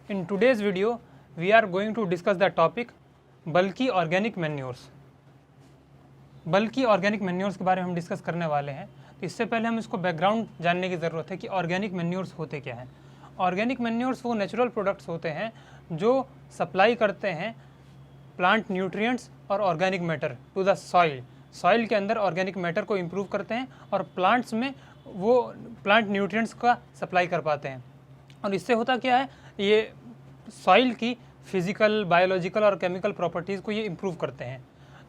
In today's video, we are going to discuss the topic bulky organic manures. बल्कि organic manures के बारे में हम डिस्कस करने वाले हैं। तो इससे पहले हम इसको बैकग्राउंड जानने की ज़रूरत है कि ऑर्गेनिक मैन्योर्स होते क्या हैं। ऑर्गेनिक मैन्योर्स वो नेचुरल प्रोडक्ट्स होते हैं जो सप्लाई करते हैं प्लांट न्यूट्रिएंट्स और organic matter to the soil. Soil के अंदर ऑर्गेनिक मैटर को इम्प्रूव करते हैं और प्लांट्स में वो प्लांट न्यूट्रिएंट्स का सप्लाई कर पाते हैं। और इससे होता क्या है, ये सॉइल की फिज़िकल, बायोलॉजिकल और केमिकल प्रॉपर्टीज़ को ये इम्प्रूव करते हैं।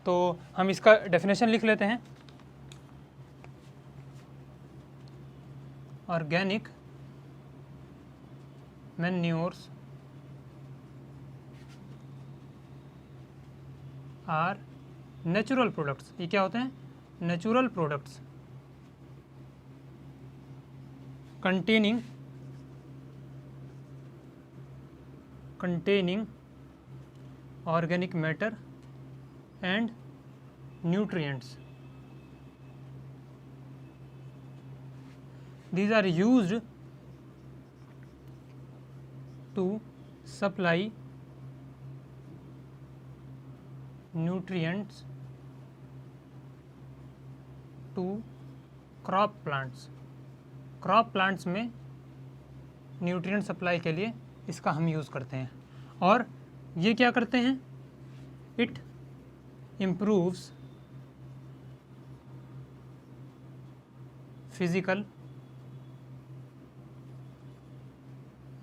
तो हम इसका डेफिनेशन लिख लेते हैं। Organic manures are natural products. ये क्या होते हैं? Natural products containing organic matter and nutrients. These are used to supply nutrients to crop plants. Crop plants में न्यूट्रिएंट सप्लाई के लिए इसका हम यूज़ करते हैं। और ये क्या करते हैं? It improves physical,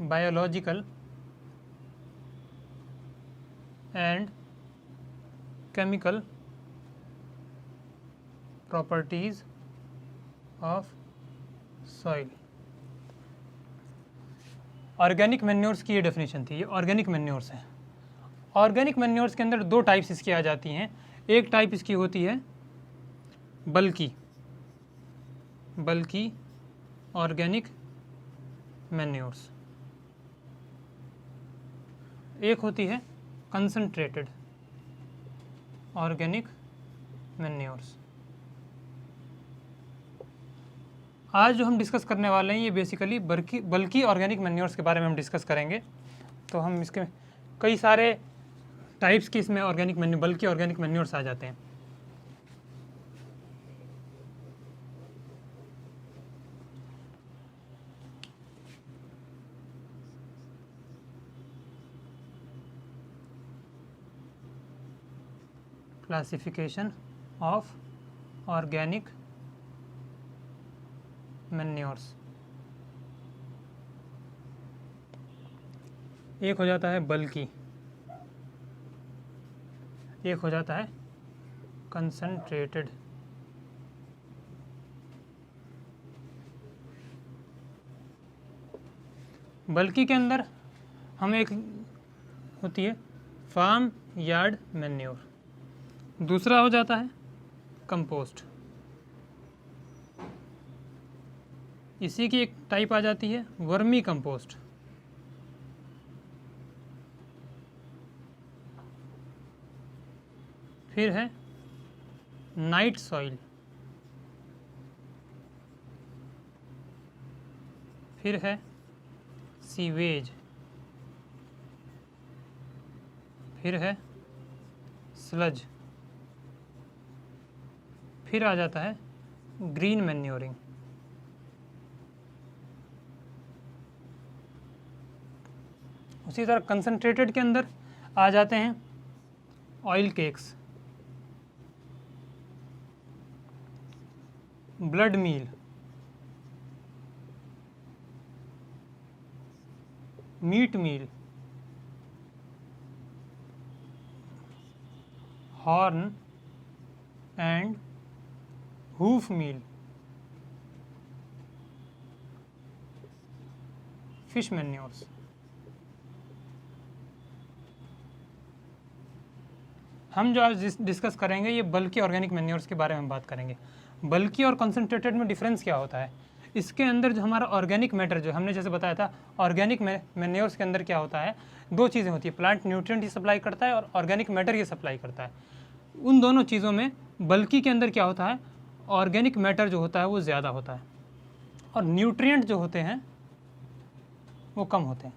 biological and chemical properties of soil. Organic manures की ये डेफिनेशन थी। ये ऑर्गेनिक मैन्योर्स हैं। ऑर्गेनिक मैन्योर्स के अंदर दो टाइप्स इसकी आ जाती हैं। एक टाइप इसकी होती है बल्कि ऑर्गेनिक मैन्योर्स। एक होती है कंसंट्रेटेड ऑर्गेनिक मैन्योर्स। आज जो हम डिस्कस करने वाले हैं ये बेसिकली बल्कि ऑर्गेनिक मैन्योर्स के बारे में हम डिस्कस करेंगे। तो हम इसके कई सारे टाइप्स की इसमें बल्कि ऑर्गेनिक मैन्योर्स आ जाते हैं। Classification of organic manures. एक हो जाता है बल्कि, एक हो जाता है कंसंट्रेटेड। बल्कि के अंदर हम एक होती है फार्म यार्ड मैन्योर। दूसरा हो जाता है कंपोस्ट। इसी की एक टाइप आ जाती है वर्मी कंपोस्ट। फिर है नाइट सॉइल। फिर है सीवेज। फिर है स्लज। फिर आ जाता है ग्रीन मैन्योरिंग। उसी तरह कंसंट्रेटेड के अंदर आ जाते हैं oil cakes, blood meal, meat meal, horn and hoof meal, fish manures. हम जो आज डिस्कस करेंगे ये बल्कि ऑर्गेनिक मैन्योर्स के बारे में बात करेंगे। बल्कि और कंसंट्रेटेड में डिफरेंस क्या होता है? इसके अंदर जो हमारा ऑर्गेनिक मैटर, जो हमने जैसे बताया था, ऑर्गेनिक मैन्योर्स के अंदर क्या होता है, दो चीज़ें होती है, प्लांट न्यूट्रिएंट ही सप्लाई करता है और ऑर्गेनिक मैटर ये सप्लाई करता है। उन दोनों चीज़ों में बल्कि के अंदर क्या होता है, ऑर्गेनिक मैटर जो होता है वो ज़्यादा होता है और न्यूट्रिएंट जो होते हैं वो कम होते हैं।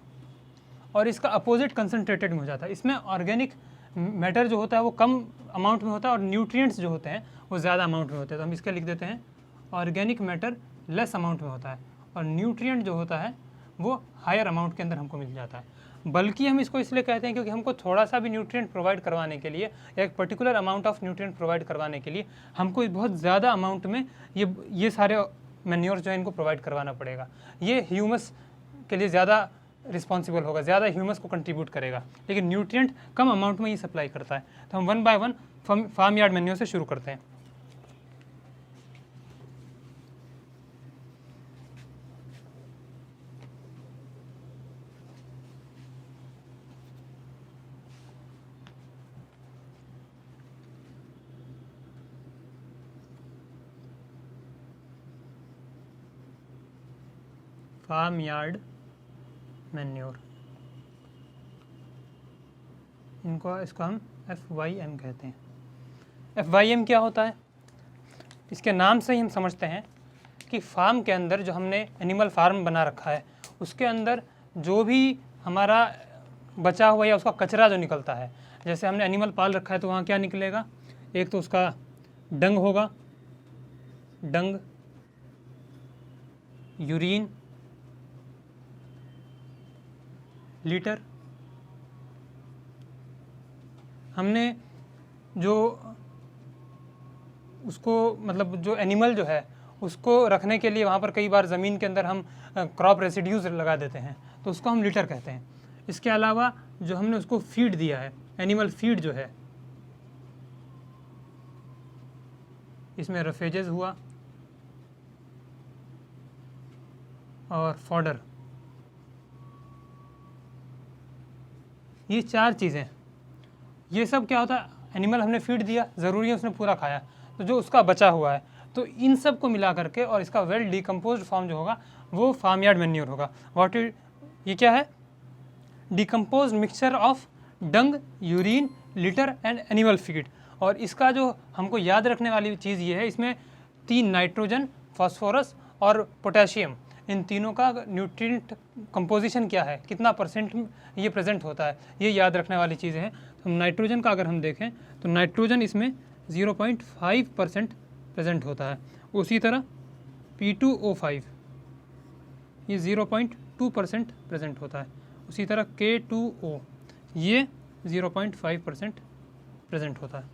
और इसका अपोजिट कंसनट्रेटेड में हो जाता है। इसमें ऑर्गेनिक मैटर जो होता है वो कम अमाउंट में होता है और न्यूट्रिएंट्स जो होते हैं वो ज़्यादा अमाउंट में होते हैं। तो हम इसके लिख देते हैं ऑर्गेनिक मैटर लेस अमाउंट में होता है और न्यूट्रिएंट जो होता है वो हायर अमाउंट के अंदर हमको मिल जाता है। बल्कि हम इसको इसलिए कहते हैं क्योंकि हमको थोड़ा सा भी न्यूट्रिएंट प्रोवाइड करवाने के लिए, एक particular amount of nutrient provide करवाने के लिए हमको बहुत ज़्यादा अमाउंट में ये सारे मैन्योर जो है इनको प्रोवाइड करवाना पड़ेगा। ये ह्यूमस के लिए ज़्यादा रिस्पॉन्सिबल होगा, ज़्यादा ह्यूमस को कंट्रीब्यूट करेगा, लेकिन न्यूट्रिएंट कम अमाउंट में ये सप्लाई करता है। तो हम 1 बाय 1 फार्म यार्ड मैन्योर से शुरू करते हैं। फार्म यार्ड मैन्योर, इसको हम FYM कहते हैं। FYM क्या होता है? इसके नाम से ही हम समझते हैं कि फार्म के अंदर जो हमने एनिमल फार्म बना रखा है उसके अंदर जो भी हमारा बचा हुआ या उसका कचरा जो निकलता है, जैसे हमने एनिमल पाल रखा है तो वहाँ क्या निकलेगा? एक तो उसका डंग होगा, डंग, यूरिन, लीटर। हमने जो उसको मतलब जो एनिमल जो है उसको रखने के लिए वहाँ पर कई बार ज़मीन के अंदर हम क्रॉप रेसिड्यूज लगा देते हैं तो उसको हम लीटर कहते हैं। इसके अलावा जो हमने उसको फीड दिया है, एनिमल फीड जो है, इसमें रफेजेस हुआ और फॉडर, ये 4 चीज़ें। ये सब क्या होता है? एनिमल हमने फीड दिया, ज़रूरी है उसने पूरा खाया, तो जो उसका बचा हुआ है तो इन सब को मिला करके और इसका वेल डिकम्पोज्ड फॉर्म जो होगा वो फार्म यार्ड मैन्योर होगा। ये क्या है? Decomposed mixture of dung, urine, litter and animal feed. और इसका जो हमको याद रखने वाली चीज़ ये है, इसमें 3 नाइट्रोजन, फास्फोरस और पोटेशियम, इन तीनों का न्यूट्रिएंट कंपोजिशन क्या है, कितना % ये प्रेजेंट होता है, ये याद रखने वाली चीज़ें हैं। तो नाइट्रोजन का अगर हम देखें तो नाइट्रोजन इसमें 0.5% प्रेजेंट होता है। उसी तरह P2O5 ये 0.2% प्रेजेंट होता है। उसी तरह K2O ये 0.5% प्रेजेंट होता है।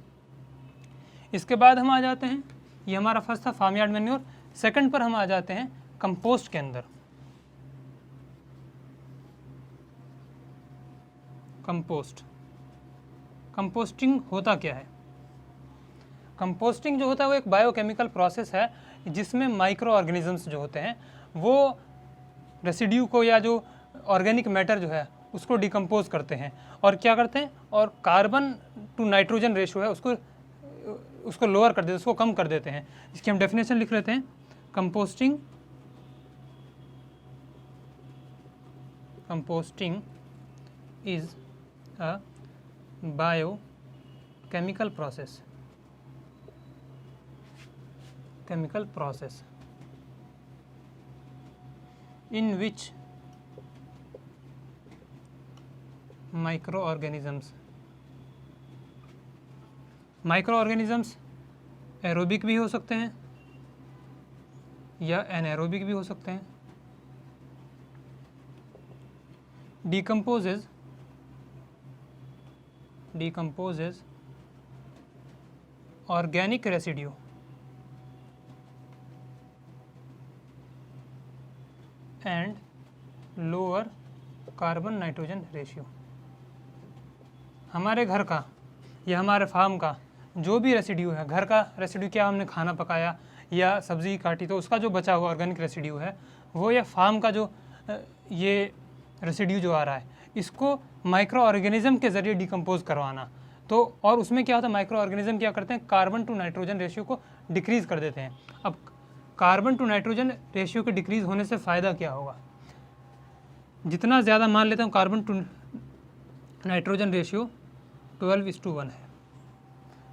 इसके बाद हम आ जाते हैं, ये हमारा फर्स्ट था फार्म यार्ड मैन्योर। सेकंड पर हम आ जाते हैं कंपोस्ट के अंदर। कंपोस्टिंग होता क्या है? कंपोस्टिंग जो होता है वो एक बायोकेमिकल प्रोसेस है जिसमें माइक्रो ऑर्गेनिजम्स जो होते हैं वो रेसिड्यू को या जो ऑर्गेनिक मैटर जो है उसको डिकम्पोज करते हैं और क्या करते हैं, और कार्बन टू नाइट्रोजन रेशियो है उसको लोअर कर देते हैं, उसको कम कर देते हैं। इसकी हम डेफिनेशन लिख लेते हैं। Composting is a biochemical process in which microorganisms aerobic भी हो सकते हैं या एनएरोबिक भी हो सकते हैं, decomposes organic residue and lower carbon nitrogen ratio. हमारे घर का या हमारे फार्म का जो भी रेसिड्यू है, घर का रेसिड्यू क्या हमने खाना पकाया या सब्ज़ी काटी तो उसका जो बचा हुआ ऑर्गेनिक रेसिड्यू है वो, या फार्म का जो ये रेसिड्यू जो आ रहा है इसको माइक्रो ऑर्गेनिज्म के ज़रिए डिकम्पोज करवाना। तो और उसमें क्या होता है, माइक्रो ऑर्गेनिज्म क्या करते हैं, कार्बन टू नाइट्रोजन रेशियो को डिक्रीज़ कर देते हैं। अब कार्बन टू नाइट्रोजन रेशियो के डिक्रीज़ होने से फ़ायदा क्या होगा? जितना ज़्यादा मान लेता हूँ कार्बन टू नाइट्रोजन रेशियो 12:1 है,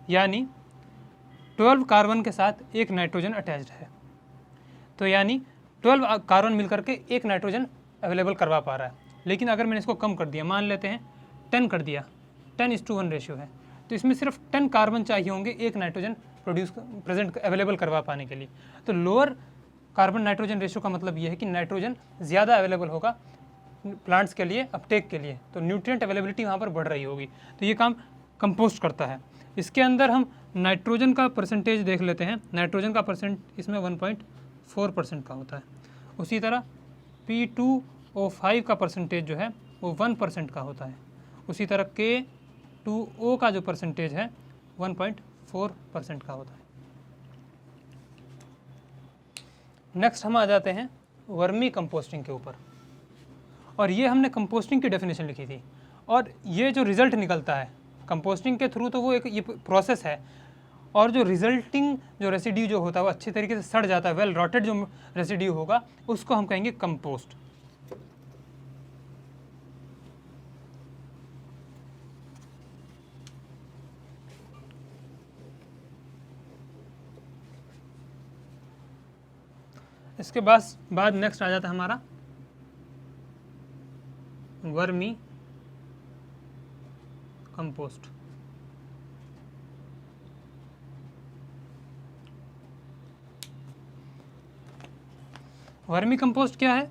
यानी 12 कार्बन के साथ एक नाइट्रोजन अटैच्ड है, तो यानी 12 कार्बन मिलकर के एक नाइट्रोजन अवेलेबल करवा पा रहा है। लेकिन अगर मैंने इसको कम कर दिया, मान लेते हैं 10 कर दिया, 10:1 रेशियो है, तो इसमें सिर्फ 10 कार्बन चाहिए होंगे एक नाइट्रोजन प्रेजेंट अवेलेबल करवा पाने के लिए। तो लोअर कार्बन नाइट्रोजन रेशियो का मतलब ये है कि नाइट्रोजन ज़्यादा अवेलेबल होगा प्लांट्स के लिए, अपटेक के लिए, तो न्यूट्रिएंट अवेलेबिलिटी वहाँ पर बढ़ रही होगी। तो ये काम कंपोस्ट करता है। इसके अंदर हम नाइट्रोजन का परसेंटेज देख लेते हैं। नाइट्रोजन का परसेंट इसमें 1.4% का होता है। उसी तरह P2O5 का परसेंटेज जो है वो 1% का होता है। उसी तरह K2O का जो परसेंटेज है 1.4% का होता है। नेक्स्ट हम आ जाते हैं वर्मी कंपोस्टिंग के ऊपर, और ये हमने कंपोस्टिंग की डेफिनेशन लिखी थी, और ये जो रिज़ल्ट निकलता है कंपोस्टिंग के थ्रू, तो वो एक ये प्रोसेस है, और जो रिजल्टिंग जो रेसिड्यू जो होता है वो अच्छे तरीके से सड़ जाता है, वेल रॉटेड जो रेसिड्यू होगा उसको हम कहेंगे कंपोस्ट। इसके बाद नेक्स्ट आ जाता है हमारा वर्मी कंपोस्ट। वर्मी कंपोस्ट क्या है?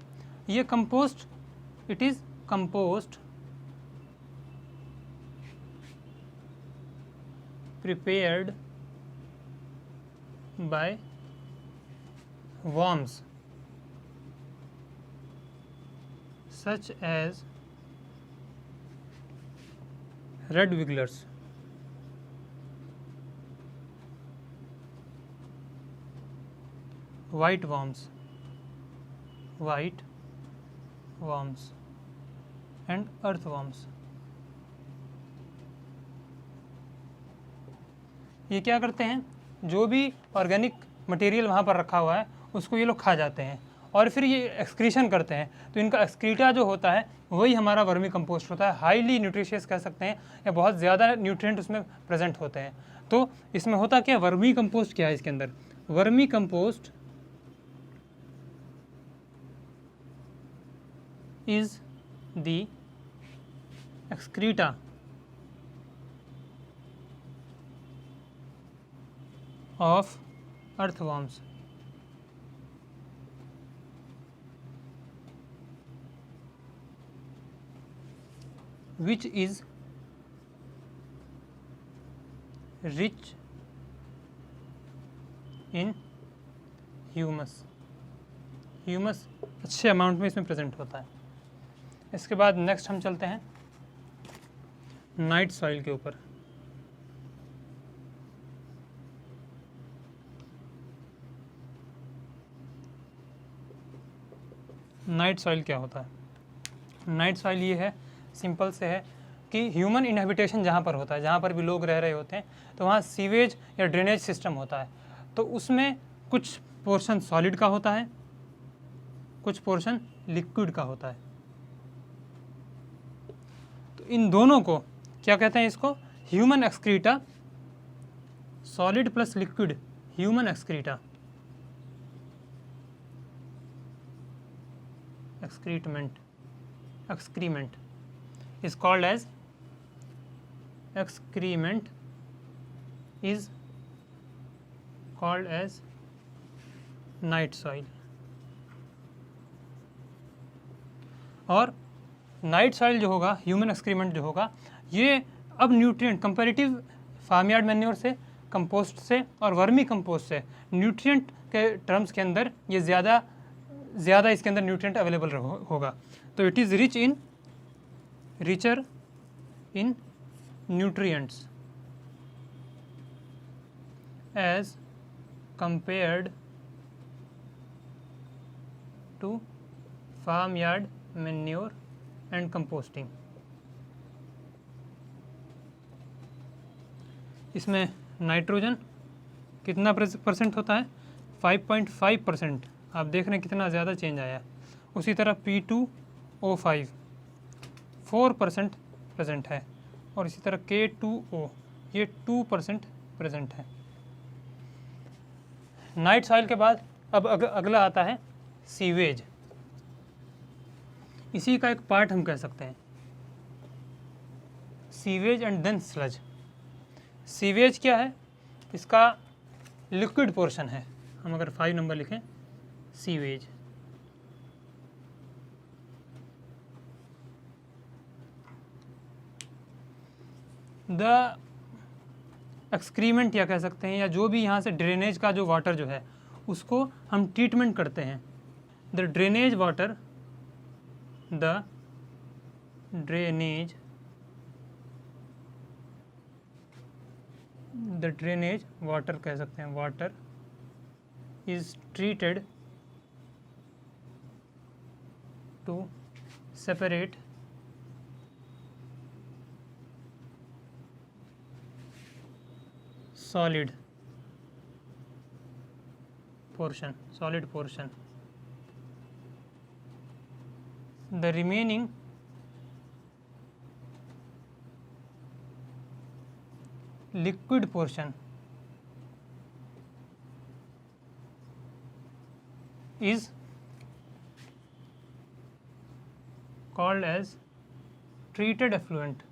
ये compost, it is compost prepared by worms such as red wigglers, white worms and earthworms। ये क्या करते हैं? जो भी ऑर्गेनिक मटेरियल वहाँ पर रखा हुआ है उसको ये लोग खा जाते हैं और फिर ये एक्सक्रीशन करते हैं। तो इनका एक्सक्रीटा जो होता है वही हमारा वर्मी कंपोस्ट होता है। हाईली न्यूट्रिशियस कह सकते हैं, या बहुत ज़्यादा न्यूट्रिएंट उसमें प्रेजेंट होते हैं। तो इसमें होता क्या, वर्मी कंपोस्ट क्या है इसके अंदर? Vermi compost is the excreta of earthworms which is rich in humus। Humus अच्छे अमाउंट में इसमें प्रेजेंट होता है। इसके बाद नेक्स्ट हम चलते हैं नाइट सॉइल के ऊपर। नाइट सॉइल क्या होता है? नाइट सॉइल ये है, सिंपल से है कि ह्यूमन इनहेबिटेशन जहाँ पर होता है, जहाँ पर भी लोग रह रहे होते हैं, तो वहाँ सीवेज या ड्रेनेज सिस्टम होता है। तो उसमें कुछ पोर्शन सॉलिड का होता है, कुछ पोर्शन लिक्विड का होता है। तो इन दोनों को क्या कहते हैं? इसको human excreta, solid plus liquid human excreta, excrement is called as night soil। और नाइट सॉइल जो होगा, ह्यूमन एक्सक्रीमेंट जो होगा, ये अब nutrient comparative farmyard manure से, कंपोस्ट से और वर्मी कंपोस्ट से न्यूट्रिएंट के टर्म्स के अंदर ये ज़्यादा इसके अंदर न्यूट्रिएंट अवेलेबल होगा। तो it is richer in nutrients as compared to farmyard manure and composting. इसमें नाइट्रोजन कितना परसेंट होता है? 5.5%। आप देख रहे हैं कितना ज़्यादा चेंज आया। उसी तरह P2O5 4% प्रेजेंट है, और इसी तरह K2O ये 2% प्रेजेंट है। नाइट सॉइल के बाद अब अगला आता है सीवेज। इसी का एक पार्ट हम कह सकते हैं, sewage and then sludge. Sewage क्या है, इसका लिक्विड पोर्शन है। हम अगर 5 नंबर लिखें, सीवेज। द एक्सक्रीमेंट या कह सकते हैं, या जो भी यहाँ से ड्रेनेज का जो वाटर जो है उसको हम ट्रीटमेंट करते हैं। The drainage water, the drainage water कह सकते हैं, water is treated to separate solid portion, the remaining liquid portion is called as treated effluent,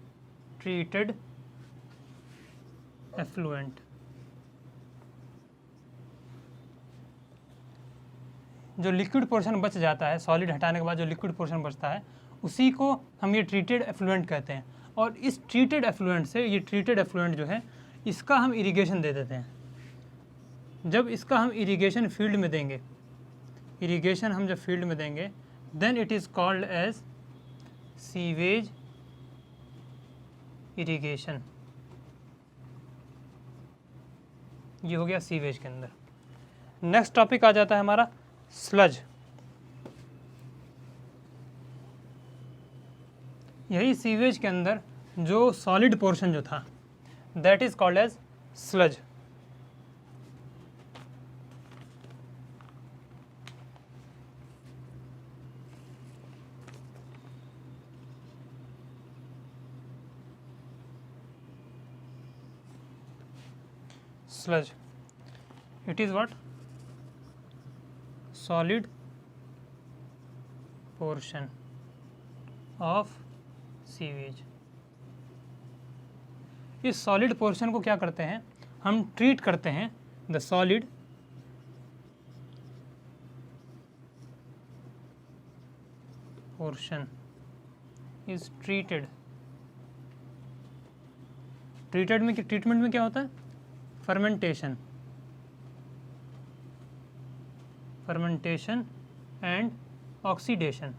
जो लिक्विड पोर्शन बच जाता है, सॉलिड हटाने के बाद जो लिक्विड पोर्शन बचता है उसी को हम ये ट्रीटेड एफ्लुएंट कहते हैं। और इस ट्रीटेड एफ्लुएंट से, ये ट्रीटेड एफ्लुएंट जो है इसका हम इरिगेशन दे देते हैं। जब इसका हम इरिगेशन फील्ड में देंगे, इरिगेशन हम जब फील्ड में देंगे, then it is called as sewage irrigation. ये हो गया सीवेज के अंदर। नेक्स्ट टॉपिक आ जाता है हमारा स्लज। यही सीवेज के अंदर जो सॉलिड पोर्शन जो था, that is called as sludge. sludge, it is what, solid portion of sewage. इस सॉलिड पोर्शन को क्या करते हैं, हम ट्रीट करते हैं। The solid portion is treated. Treatment में क्या होता है, फर्मेंटेशन एंड ऑक्सीडेशन।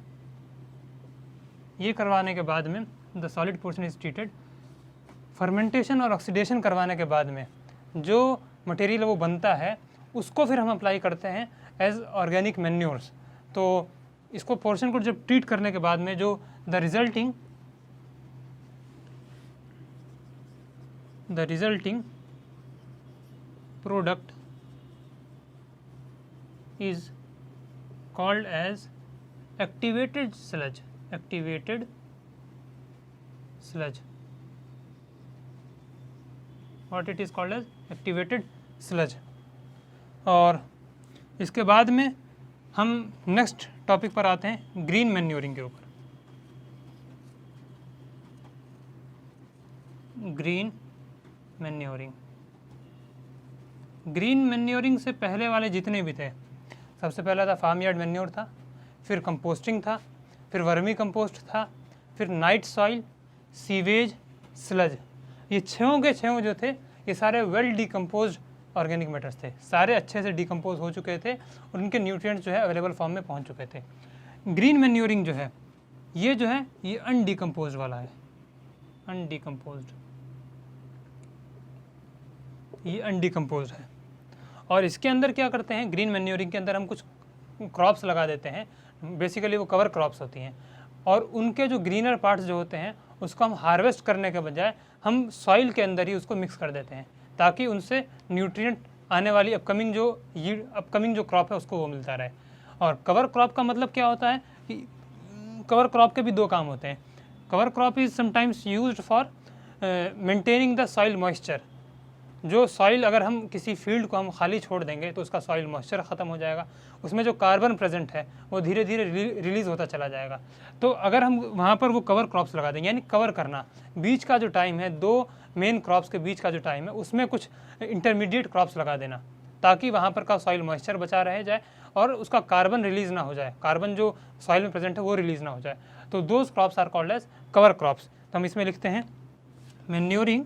ये करवाने के बाद में the solid portion is treated. Fermentation और ऑक्सीडेशन करवाने के बाद में जो मटेरियल वो बनता है उसको फिर हम अप्लाई करते हैं एज ऑर्गेनिक मैन्योर्स। तो इसको पोर्शन को जब ट्रीट करने के बाद में जो the resulting product is called as activated sludge, what it is called as activated sludge। और इसके बाद में हम नेक्स्ट टॉपिक पर आते हैं, ग्रीन मैन्योरिंग के ऊपर। ग्रीन मैन्योरिंग से पहले वाले जितने भी थे, सबसे पहला था फार्म यार्ड मैन्योर था, फिर कंपोस्टिंग था, फिर वर्मी कंपोस्ट था, फिर नाइट सॉइल, सीवेज, स्लज। ये छयों के छयों जो थे ये सारे वेल डिकम्पोज ऑर्गेनिक मैटर्स थे, सारे अच्छे से डिकम्पोज हो चुके थे और उनके न्यूट्रिएंट्स जो है अवेलेबल फॉर्म में पहुंच चुके थे। ग्रीन मैन्योरिंग जो है ये अनडिकम्पोज वाला है, ये अनडिकम्पोज है। और इसके अंदर क्या करते हैं, ग्रीन मैन्योरिंग के अंदर हम कुछ क्रॉप्स लगा देते हैं, बेसिकली वो कवर क्रॉप्स होती हैं, और उनके जो ग्रीनर पार्ट्स जो होते हैं उसको हम हार्वेस्ट करने के बजाय हम सॉइल के अंदर ही उसको मिक्स कर देते हैं, ताकि उनसे न्यूट्रिएंट आने वाली अपकमिंग जो क्रॉप है उसको वो मिलता रहे। और कवर क्रॉप का मतलब क्या होता है कि कवर क्रॉप के भी दो काम होते हैं। Cover crop is sometimes used for maintaining the soil moisture, जो सॉइल, अगर हम किसी फील्ड को हम खाली छोड़ देंगे तो उसका सॉइल मॉइस्चर ख़त्म हो जाएगा, उसमें जो कार्बन प्रेजेंट है वो धीरे धीरे रिलीज़ होता चला जाएगा। तो अगर हम वहाँ पर वो कवर क्रॉप्स लगा देंगे, यानी कवर करना, बीच का जो टाइम है, दो मेन क्रॉप्स के बीच का जो टाइम है उसमें कुछ इंटरमीडिएट क्रॉप्स लगा देना, ताकि वहाँ पर का सॉइल मॉइस्चर बचा रह जाए और उसका कार्बन रिलीज़ ना हो जाए, कार्बन जो सॉइल में प्रेजेंट है वो रिलीज़ ना हो जाए। तो those crops are called as cover crops. तो हम इसमें लिखते हैं मैन्योरिंग,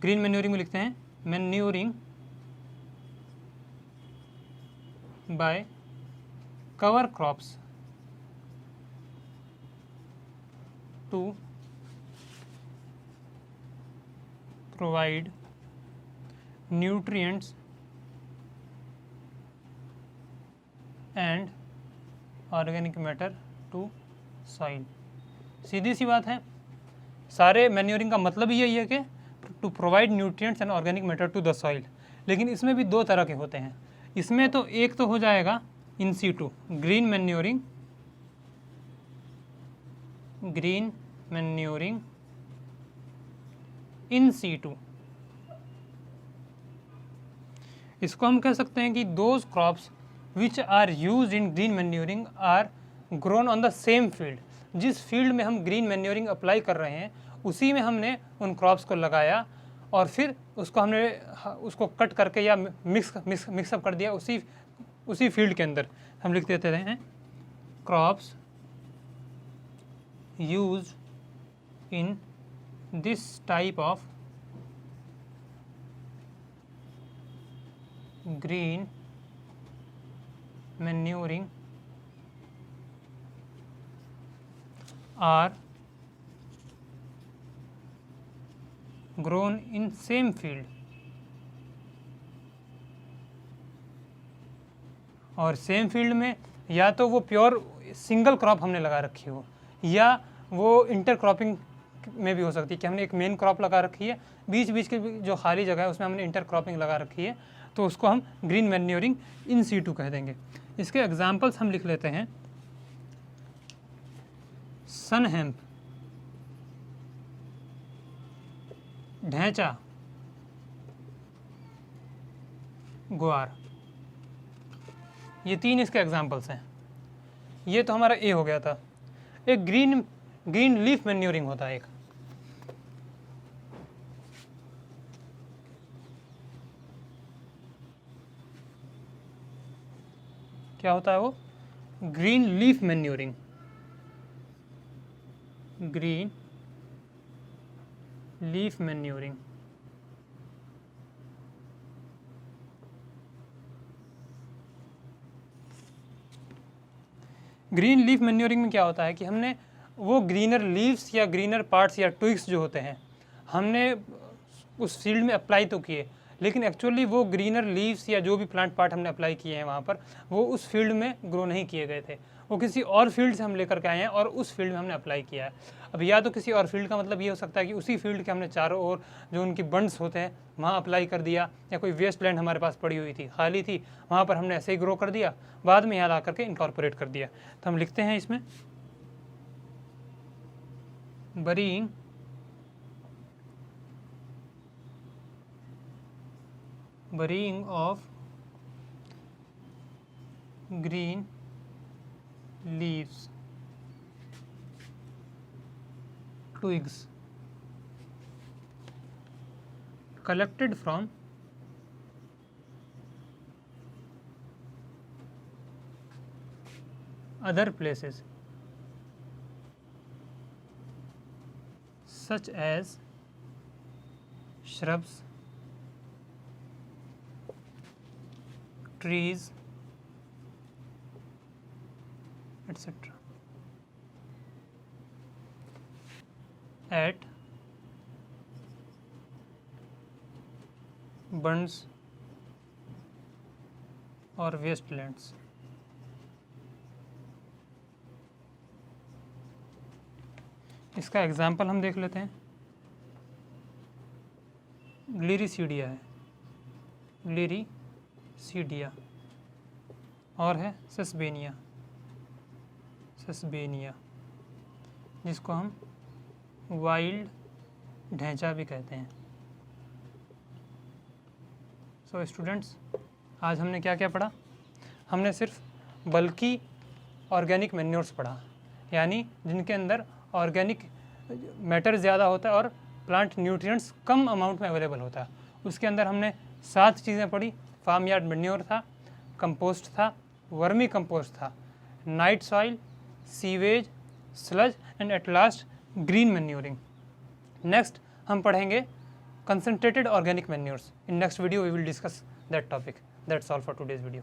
ग्रीन मैन्योरिंग में लिखते हैं manuring by cover crops to provide nutrients and organic matter to soil. सीधी सी बात है, सारे मैन्योरिंग का मतलब ही यही है कि to provide nutrients and organic matter to the soil. लेकिन इसमें भी दो तरह के होते हैं। इसमें तो एक तो हो जाएगा in situ, green manuring, green manuring in situ. इसको हम कह सकते हैं कि those crops which are used in green manuring are grown on the same field. जिस फील्ड में हम ग्रीन मैन्योरिंग अप्लाई कर रहे हैं उसी में हमने उन क्रॉप्स को लगाया और फिर उसको हमने उसको कट करके या मिक्सअप कर दिया उसी फील्ड के अंदर। हम लिख देते हैं crops use in this type of green manuring are grown in same field। और सेम फील्ड में या तो वो प्योर सिंगल क्रॉप हमने लगा रखी हो या वो इंटरक्रॉपिंग में भी हो सकती है कि हमने एक मेन क्रॉप लगा रखी है, बीच बीच की जो खाली जगह है उसमें हमने इंटरक्रॉपिंग लगा रखी है, तो उसको हम ग्रीन मैन्योरिंग इन सीटू कह देंगे। इसके एग्जाम्पल्स हम लिख लेते हैं सन हेम्प, ढैंचा, ग्वार, ये तीन इसके एग्जाम्पल्स हैं। ये तो हमारा ए हो गया था। एक ग्रीन लीफ मैन्योरिंग होता है। एक क्या होता है वो? Green leaf manuring, green leaf manuring. Green leaf manuring में क्या होता है कि हमने वो ग्रीनर लीव्स या ग्रीनर पार्ट्स या ट्विग्स जो होते हैं हमने उस फील्ड में अप्लाई तो किए, लेकिन एक्चुअली वो ग्रीनर लीव्स या जो भी प्लांट पार्ट हमने अप्लाई किए हैं वहाँ पर वो उस फील्ड में ग्रो नहीं किए गए थे, वो किसी और फील्ड से हम लेकर के आए हैं और उस फील्ड में हमने अप्लाई किया है। अब या तो किसी और फील्ड का मतलब ये हो सकता है कि उसी फील्ड के हमने चारों ओर जो उनकी बंड्स होते हैं वहाँ अप्लाई कर दिया, या कोई वेस्ट लैंड हमारे पास पड़ी हुई थी, खाली थी, वहाँ पर हमने ऐसे ही ग्रो कर दिया, बाद में यहाँ ला करके इनकॉर्पोरेट कर दिया। तो हम लिखते हैं इसमें burying of green leaves, twigs collected from other places such as shrubs, trees, etc. at bunds or wastelands। इसका एग्जाम्पल हम देख लेते हैं। ग्लिरिसीडिया है, ग्लिरिसीडिया, और है सस्बेनिया, जिसको हम वाइल्ड ढैंचा भी कहते हैं। सो स्टूडेंट्स, आज हमने क्या क्या पढ़ा? हमने सिर्फ बल्कि ऑर्गेनिक मैन्योर्स पढ़ा, यानी जिनके अंदर ऑर्गेनिक मैटर ज़्यादा होता है और प्लांट न्यूट्रिएंट्स कम अमाउंट में अवेलेबल होता है। उसके अंदर हमने 7 चीज़ें पढ़ी। फार्म यार्ड मैन्योर था, कंपोस्ट था, वर्मी कंपोस्ट था, night soil, sewage, sludge and at last green manuring. Next हम पढ़ेंगे concentrated organic manures. In next video we will discuss that topic. That's all for today's video.